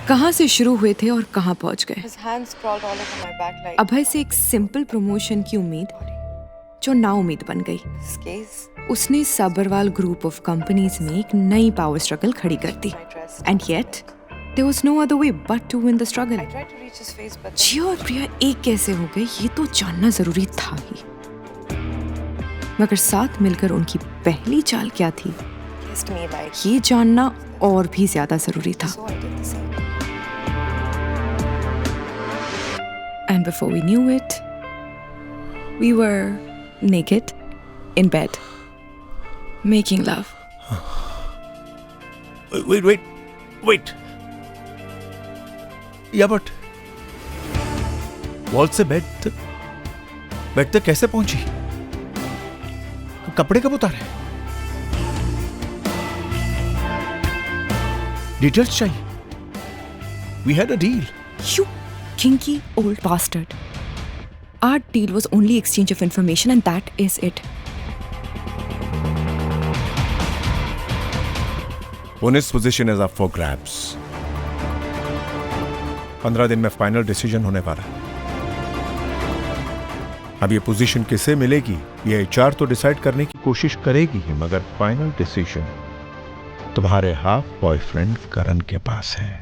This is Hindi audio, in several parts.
कहाँ से शुरू हुए थे और कहाँ पहुँच गए। His hands crawled all over my back like अभय से एक सिंपल प्रमोशन की उम्मीद जो नाउम्मीद बन गई। his gaze. उसने सबरवाल ग्रुप ऑफ कंपनीज में एक नई पावर स्ट्रगल खड़ी कर दी। My dress. And yet there was no other way but to win the struggle. I tried to reach his face, but Jiya और प्रिया एक कैसे हो गए ये तो जानना जरूरी था ही, मगर साथ मिलकर उनकी पहली चाल क्या थी he kissed me like ये जानना और भी ज्यादा जरूरी था। so. I did the same. And before we knew it, we were naked in bed, making love. Wait. या बट वॉल से बेड तक कैसे पहुंची? कपड़े कब उतारे? डिटेल्स चाहिए। We had a deal. You kinky old bastard. Our deal was only exchange of information and that is it. Pune's position is up for grabs. 15 दिन में फाइनल डिसीजन होने वाला है। अब ये पोजीशन किसे मिलेगी ये एचआर तो डिसाइड करने की कोशिश करेगी ही, मगर फाइनल डिसीजन तुम्हारे हाफ बॉयफ्रेंड करण के पास है।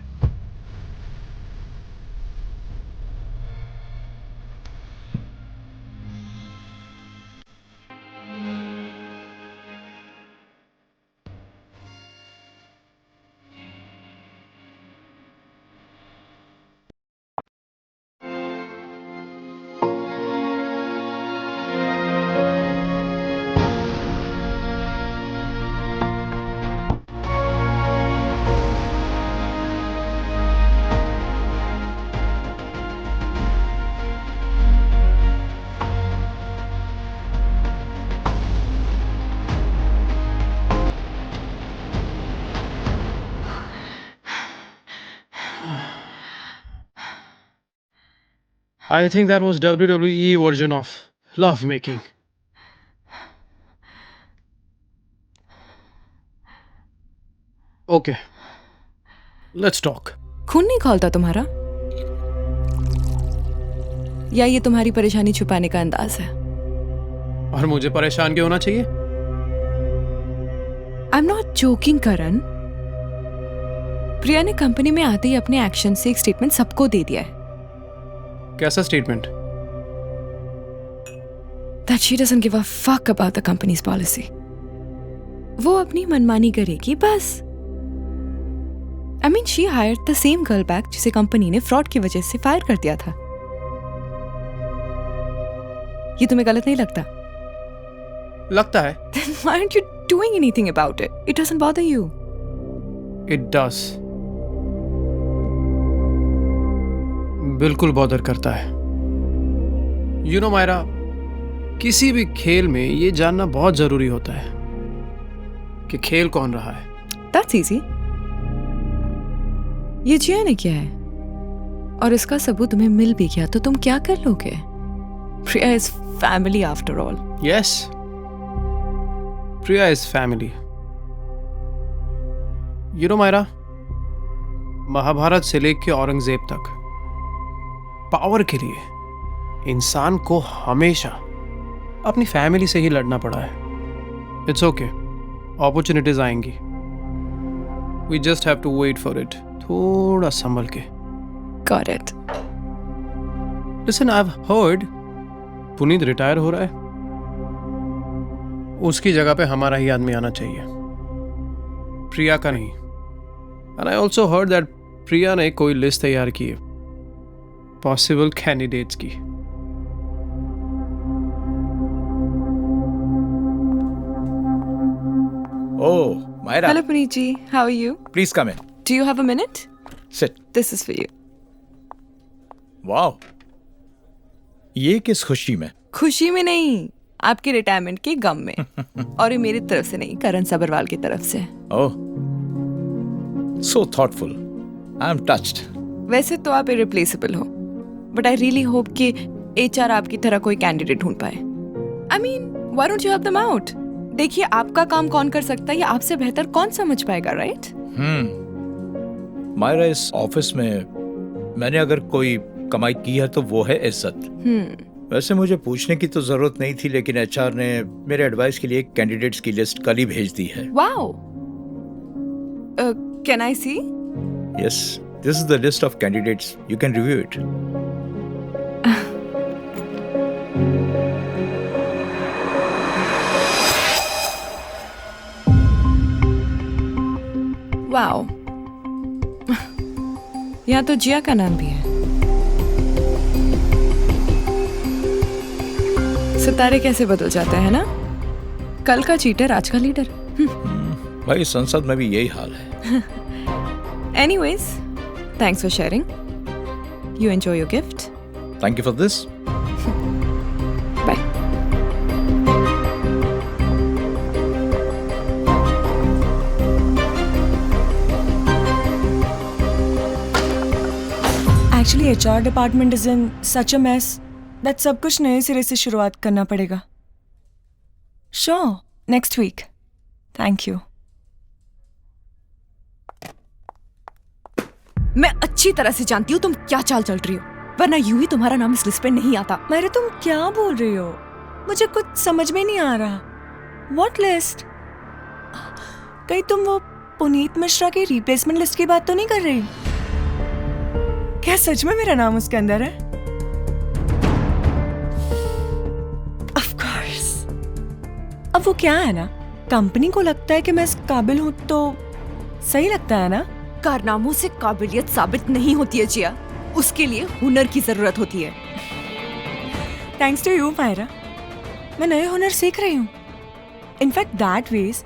I think that was WWE version of love making. Okay, let's talk. खून नहीं खौलता तुम्हारा? या ये तुम्हारी परेशानी छुपाने का अंदाज है? और मुझे परेशान क्यों होना चाहिए? I'm not joking, करण। प्रिया ने कंपनी में आते ही अपने एक्शन से एक स्टेटमेंट सबको दे दिया है कैसा statement? that she doesn't give a fuck about the company's policy. वो अपनी मनमानी करेगी बस। I mean, she hired the same girl back जिसे कंपनी ने फ्रॉड की वजह से फायर कर दिया था। ये तुम्हें गलत नहीं लगता? लगता है। Then why aren't you doing anything about it? It doesn't bother you. It does. बिल्कुल बॉदर करता है। You know, मायरा, किसी भी खेल में ये जानना बहुत जरूरी होता है कि खेल कौन रहा है। That's easy. ये जिया ने किया है और इसका सबूत तुम्हें मिल भी गया तो तुम क्या कर लोगे? प्रिया is family after all. Yes, Priya is family. You know, Myra, Mahabharat से लेकर औरंगजेब तक पावर के लिए इंसान को हमेशा अपनी फैमिली से ही लड़ना पड़ा है। इट्स ओके, अपॉर्चुनिटीज आएंगी। We just have to wait for it. थोड़ा संभल के। Got it. Listen, I have heard Puneet retire हो रहा है। उसकी जगह पे हमारा ही आदमी आना चाहिए, प्रिया का नहीं। And I also heard that Priya ने कोई लिस्ट तैयार की है पॉसिबल कैंडिडेट्स की। Oh, Myra. Hello, Puneet ji. How are you? Please come in. Do you have a minute? Sit. This is for you. Wow. ये किस खुशी में? खुशी में नहीं, आपके रिटायरमेंट के गम में। और ये मेरी तरफ से नहीं, करण सबरवाल की तरफ से। Oh. So thoughtful. I'm touched. वैसे तो आप irreplaceable हो, but I really hope कि HR आपकी तरह कोई कैंडिडेट ढूंढ पाए। I mean, why don't you help them out? देखिए, आपका काम कौन कर सकता है या आपसे बेहतर कौन समझ पाएगा, राइट? मायरा, इस ऑफिस में मैंने अगर कोई कमाई की है तो वो है इज्जत। वैसे मुझे पूछने की तो जरूरत नहीं थी, लेकिन एचआर ने मेरे एडवाइस के लिए कैंडिडेट्स की लिस्ट कल ही भेज दी है। Wow, can I see? Yes, this is the list of candidates, you can review it. Wow, यहाँ तो जिया का नाम भी है। सितारे कैसे बदल जाते हैं ना, कल का चीटर आज का लीडर। भाई संसद में भी यही हाल है। Anyways, thanks for sharing. You enjoy your gift. Thank you for this. Bye. Actually HR department is in such a mess that सब कुछ नए सिरे से शुरुआत करना पड़ेगा। Sure, next week. Thank you. मैं अच्छी तरह से जानती हूँ तुम क्या चाल चल रही हो, वरना यूं ही तुम्हारा नाम इस लिस्ट पे नहीं आता। मेरे तुम क्या बोल रही हो? मुझे कुछ समझ में नहीं आ रहा। What least? कहीं तुम वो पुनीत मिश्रा की रिप्लेसमेंट लिस्ट की बात तो नहीं कर रही? क्या सच में मेरा नाम उसके अंदर है? Of course. अब वो क्या है ना, कंपनी को लगता है कि मैं इस काबिल हूं तो सही लगता है ना? कारनामों से काबिलियत साबित नहीं होती है जिया, उसके लिए हुनर की जरूरत होती है। थैंक्स टू यू मायरा, मैं नए हुनर सीख रही हूँ। इनफैक्ट दैट वेज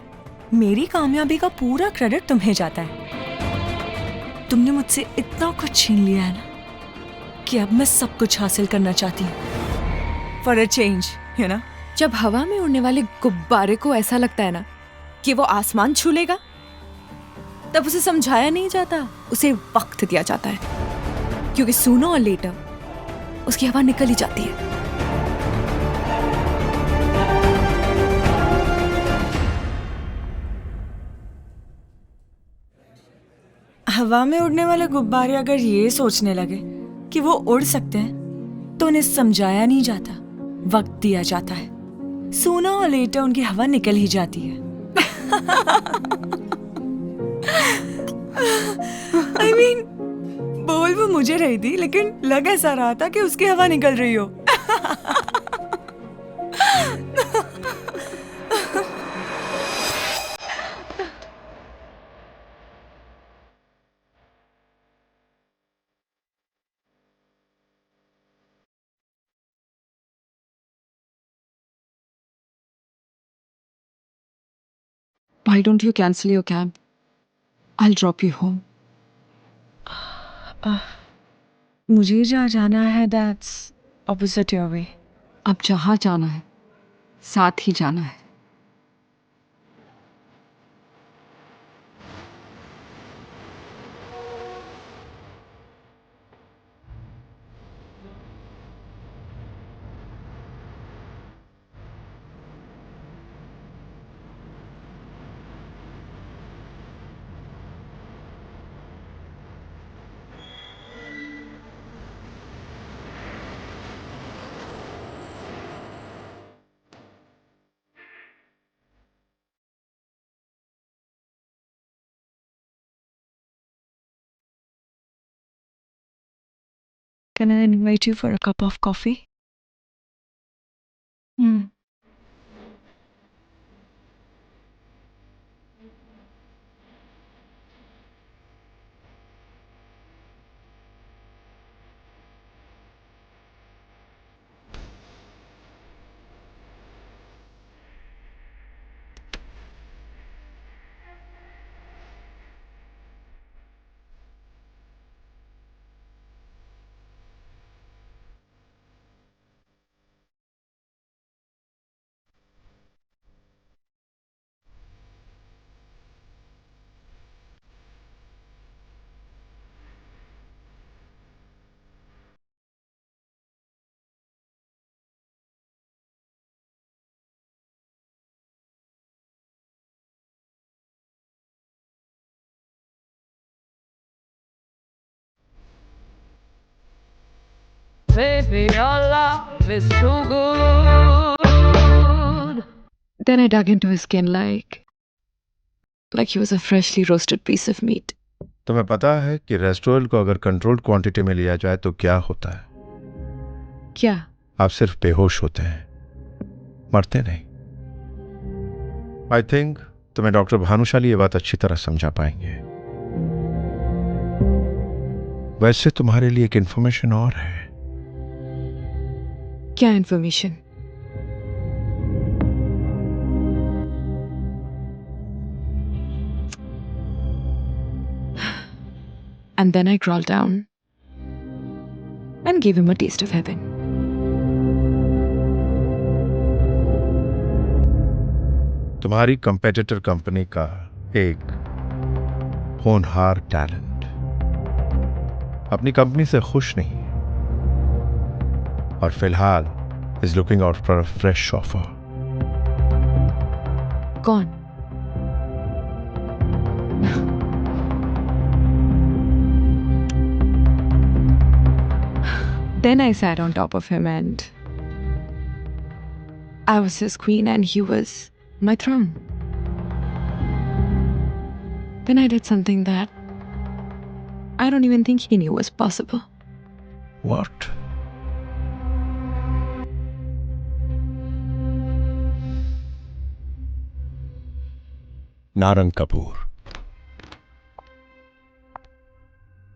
मेरी कामयाबी का पूरा क्रेडिट तुम्हें जाता है। तुमने मुझसे इतना कुछ छीन लिया है ना कि अब मैं सब कुछ हासिल करना चाहती हूँ। For a change, you know. जब हवा में उड़ने वाले गुब्बारे को ऐसा लगता है ना कि वो आसमान छू लेगा, तब उसे समझाया नहीं जाता, उसे वक्त दिया जाता है, क्योंकि सूनो और लेटर उसकी हवा निकल ही जाती है। हवा में उड़ने वाले गुब्बारे अगर ये सोचने लगे कि वो उड़ सकते हैं तो उन्हें समझाया नहीं जाता, वक्त दिया जाता है। सूना और लेटर उनकी हवा निकल ही जाती है। I mean, बोल वो मुझे रही थी, लेकिन लग ऐसा रहा था कि उसकी हवा निकल रही हो। Why don't you cancel your cab? I'll drop you home. मुझे जहाँ जाना है दैट्स ऑपोजिट योर वे। अब जहाँ जाना है साथ ही जाना है। Can I invite you for a cup of coffee? Baby, your love is too good. Then I dug into his skin like he was a freshly roasted piece of meat. तुम्हें पता है कि रेस्टोरेंट को अगर कंट्रोल्ड क्वांटिटी में लिया जाए तो क्या होता है? क्या? आप सिर्फ बेहोश होते हैं, मरते नहीं। आई थिंक तुम्हें डॉक्टर भानुशाली ये बात अच्छी तरह समझा पाएंगे। वैसे तुम्हारे लिए एक इंफॉर्मेशन और है। क्या information? And then I crawled down and gave him a taste of heaven. तुम्हारी कंपेटिटर कंपनी का एक होनहार टैलेंट अपनी कंपनी से खुश नहीं और फिलहाल is looking out for a fresh offer. कौन? Then I sat on top of him and I was his queen and he was my throne. Then I did something that I don't even think he knew was possible. What? Narang Kapoor.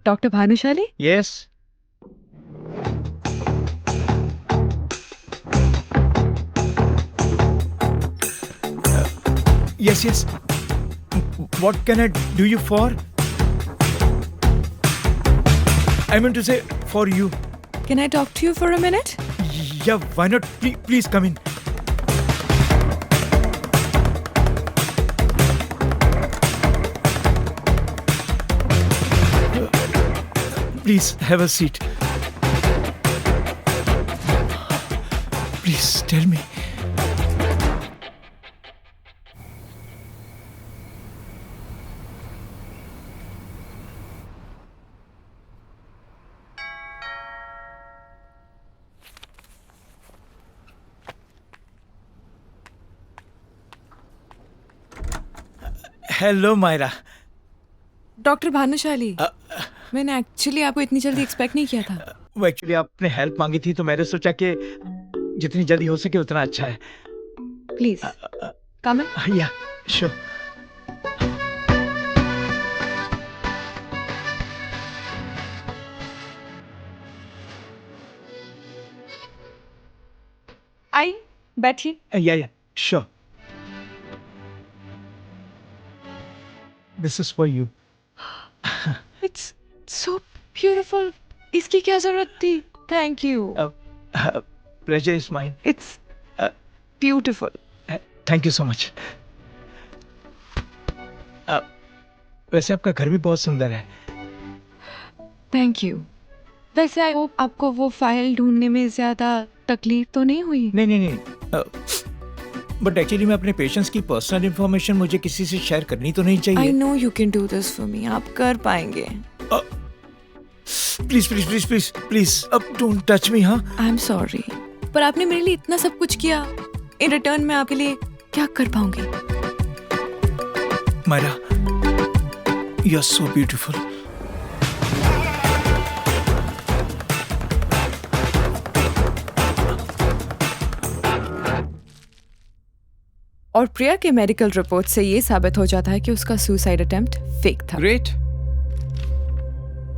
Dr. Bhanushali? Yes yes yes what can I do you for? I mean to say for you. Can I talk to you for a minute? Yeah, why not? Please come in. Please have a seat. Please tell me. Hello Myra. Doctor Bhanushali, मैंने एक्चुअली आपको इतनी जल्दी एक्सपेक्ट नहीं किया था। वो एक्चुअली आपने हेल्प मांगी थी तो मैंने सोचा कि जितनी जल्दी हो सके उतना अच्छा है। Please, come in. या श्योर। आई बैठिए। या sure. This is for you. It's so beautiful. इसकी क्या जरूरत थी? Thank you. Pleasure is mine. It's beautiful. Thank you so much. वैसे आपका घर भी बहुत सुंदर है। Thank you. वैसे आई होप आपको वो फाइल ढूंढने में ज्यादा तकलीफ तो नहीं हुई? नहीं बट एक्चुअली मैं अपने पेशेंट्स की पर्सनल इंफॉर्मेशन मुझे किसी से शेयर करनी तो नहीं I चाहिए। know you can do this for me. आप कर पाएंगे। Please please please please please अब डोंट टच मी। हाँ I'm sorry. पर आपने मेरे लिए इतना सब कुछ किया। इन रिटर्न में आपके लिए क्या कर पाऊंगी? Myra, you are so beautiful. और प्रिया के मेडिकल रिपोर्ट से ये साबित हो जाता है कि उसका सुसाइड अटेम्प्ट फेक था। ग्रेट।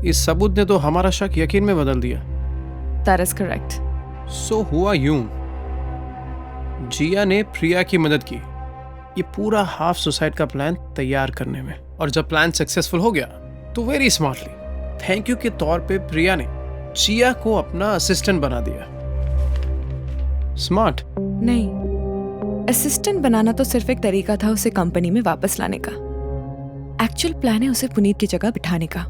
इस सबूत ने तो हमारा शक यकीन में बदल दिया। That is correct. सो हुआ यूं, जिया ने प्रिया की मदद की ये पूरा हाफ सुसाइड का प्लान तैयार करने में, और जब प्लान सक्सेसफुल हो गया तो वेरी स्मार्टली थैंक यू के तौर पे प्रिया ने जिया को अपना असिस्टेंट बना दिया। स्मार्ट? नहीं, असिस्टेंट बनाना तो सिर्फ एक तरीका था उसे कंपनी में वापस लाने का। एक्चुअल प्लान है उसे पुनीत की जगह बिठाने का।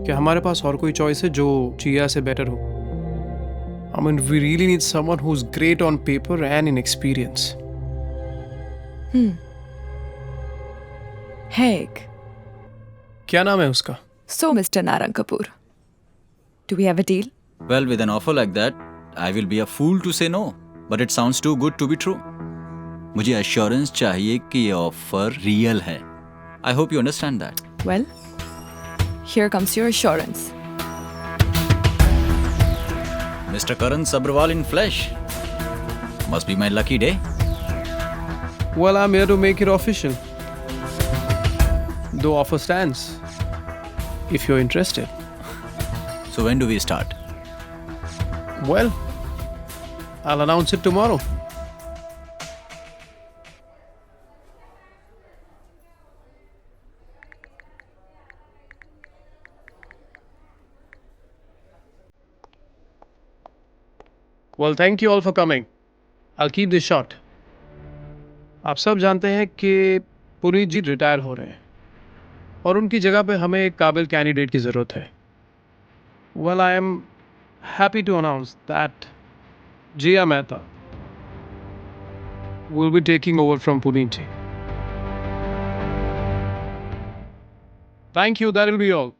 क्या हमारे पास और कोई चॉइस है जो जिया से बेटर हो? I mean, we really need someone who's great on paper and in experience. है एक, क्या नाम है उसका? So, Mr. Narang Kapoor, do we have a deal? Well, with an offer like that, I will be a fool to say no. But it sounds too good to be true. मुझे assurance चाहिए कि ये offer real है. I hope you understand that. Well, here comes your assurance. Mr. Karan Sabharwal in flesh. Must be my lucky day. Well, I'm here to make it official. The offer stands. If you're interested. So when do we start? Well, I'll announce it tomorrow. Well, thank you all for coming. I'll keep this short. आप सब जानते हैं कि पुनीत जी रिटायर हो रहे हैं और उनकी जगह पे हमें एक काबिल कैंडिडेट की ज़रूरत है. Well, I am happy to announce that Jia Mehta will be taking over from Puneet ji. Thank you, that will be all.